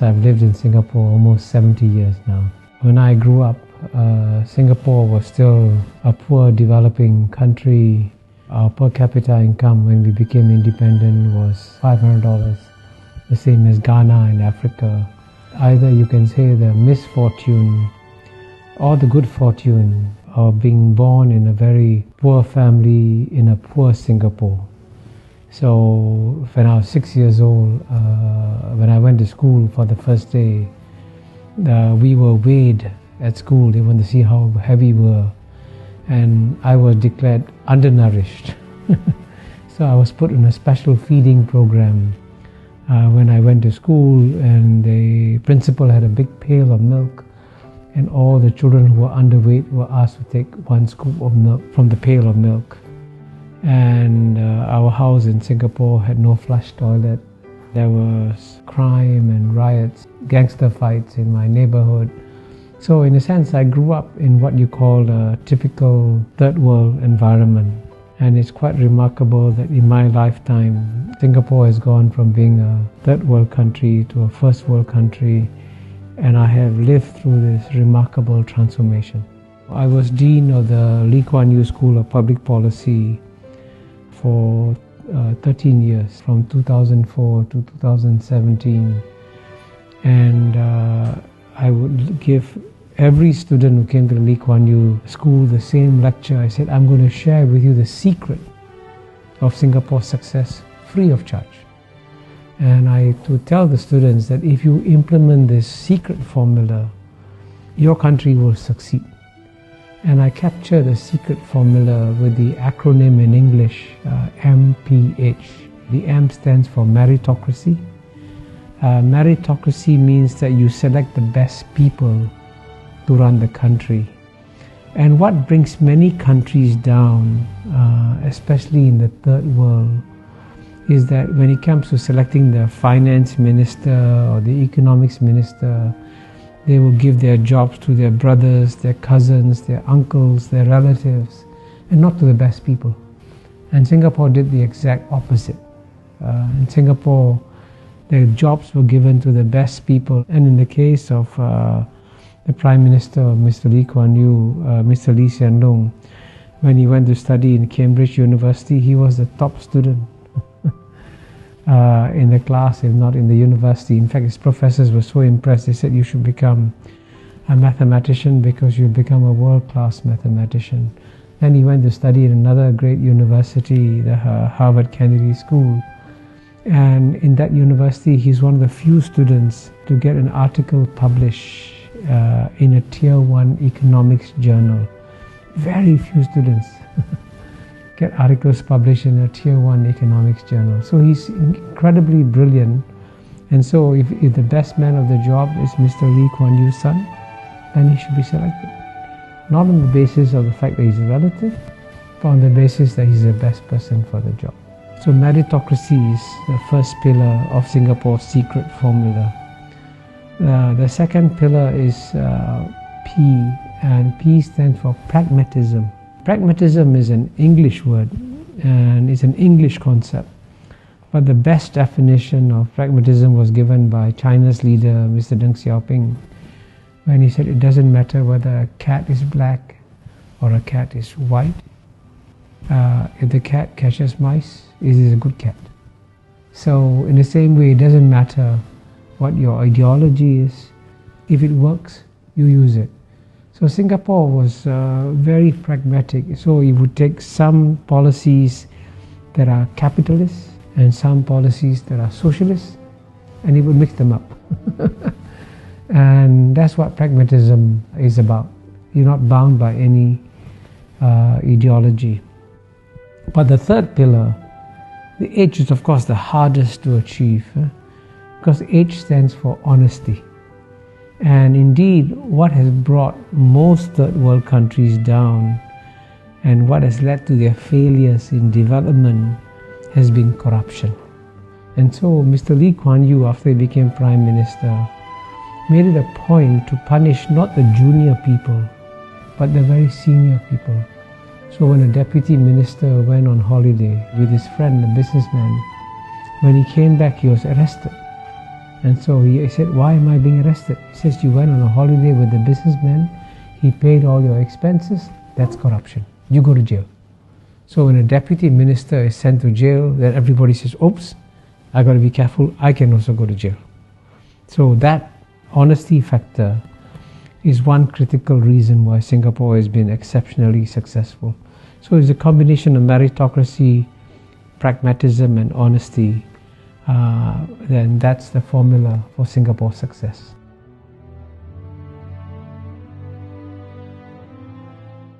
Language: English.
Yes, I've lived in Singapore almost 70 years now. When I grew up, Singapore was still a poor developing country. Our per capita income when we became independent was $500, the same as Ghana in Africa. Either you can say the misfortune or the good fortune of being born in a very poor family in a poor Singapore. So when I was 6 years old, when I went to school for the first day, we were weighed at school. They wanted to see how heavy we were. And I was declared undernourished. So I was put in a special feeding program when I went to school, and the principal had a big pail of milk, and all the children who were underweight were asked to take one scoop of milk from the pail of milk. And our house in Singapore had no flush toilet. There was crime and riots, gangster fights in my neighborhood. So in a sense, I grew up in what you call a typical third world environment. And it's quite remarkable that in my lifetime, Singapore has gone from being a third world country to a first world country. And I have lived through this remarkable transformation. I was Dean of the Lee Kuan Yew School of Public Policy for 13 years, from 2004 to 2017. And I would give every student who came to the Lee Kuan Yew School the same lecture. I said, I'm going to share with you the secret of Singapore's success free of charge. And I to tell the students that if you implement this secret formula, your country will succeed. And I capture the secret formula with the acronym in English, MPH. The M stands for meritocracy. Meritocracy means that you select the best people to run the country. And what brings many countries down, especially in the third world, is that when it comes to selecting the finance minister or the economics minister, they will give their jobs to their brothers, their cousins, their uncles, their relatives, and not to the best people. And Singapore did the exact opposite. In Singapore, the jobs were given to the best people. And in the case of the Prime Minister, Mr. Lee Kuan Yew, Mr. Lee Hsien Loong, when he went to study in Cambridge University, he was the top student in the class, if not in the university. In fact, his professors were so impressed, they said, you should become a mathematician because you'll become a world-class mathematician. Then he went to study in another great university, the Harvard Kennedy School. And in that university, he's one of the few students to get an article published in a Tier 1 economics journal. Very few students get articles published in a Tier 1 economics journal. So he's incredibly brilliant. And so if the best man of the job is Mr. Lee Kuan Yew's son, then he should be selected. Not on the basis of the fact that he's a relative, but on the basis that he's the best person for the job. So meritocracy is the first pillar of Singapore's secret formula. The second pillar is P, and P stands for pragmatism. Pragmatism is an English word, and it's an English concept. But the best definition of pragmatism was given by China's leader, Mr. Deng Xiaoping, when he said it doesn't matter whether a cat is black or a cat is white. If the cat catches mice, it is a good cat. So in the same way, it doesn't matter what your ideology is. If it works, you use it. So Singapore was very pragmatic. So it would take some policies that are capitalist and some policies that are socialist, and it would mix them up. And that's what pragmatism is about. You're not bound by any ideology. But the third pillar, the H is of course the hardest to achieve, because H stands for honesty. And indeed, what has brought most third world countries down and what has led to their failures in development has been corruption. And so Mr. Lee Kuan Yew, after he became Prime Minister, made it a point to punish not the junior people, but the very senior people. So when a deputy minister went on holiday with his friend, a businessman, when he came back, he was arrested. And so he said, why am I being arrested? He says, you went on a holiday with the businessman, he paid all your expenses, that's corruption. You go to jail. So when a deputy minister is sent to jail, then everybody says, oops, I got to be careful, I can also go to jail. So that honesty factor is one critical reason why Singapore has been exceptionally successful. So it's a combination of meritocracy, pragmatism and honesty. Then that's the formula for Singapore's success.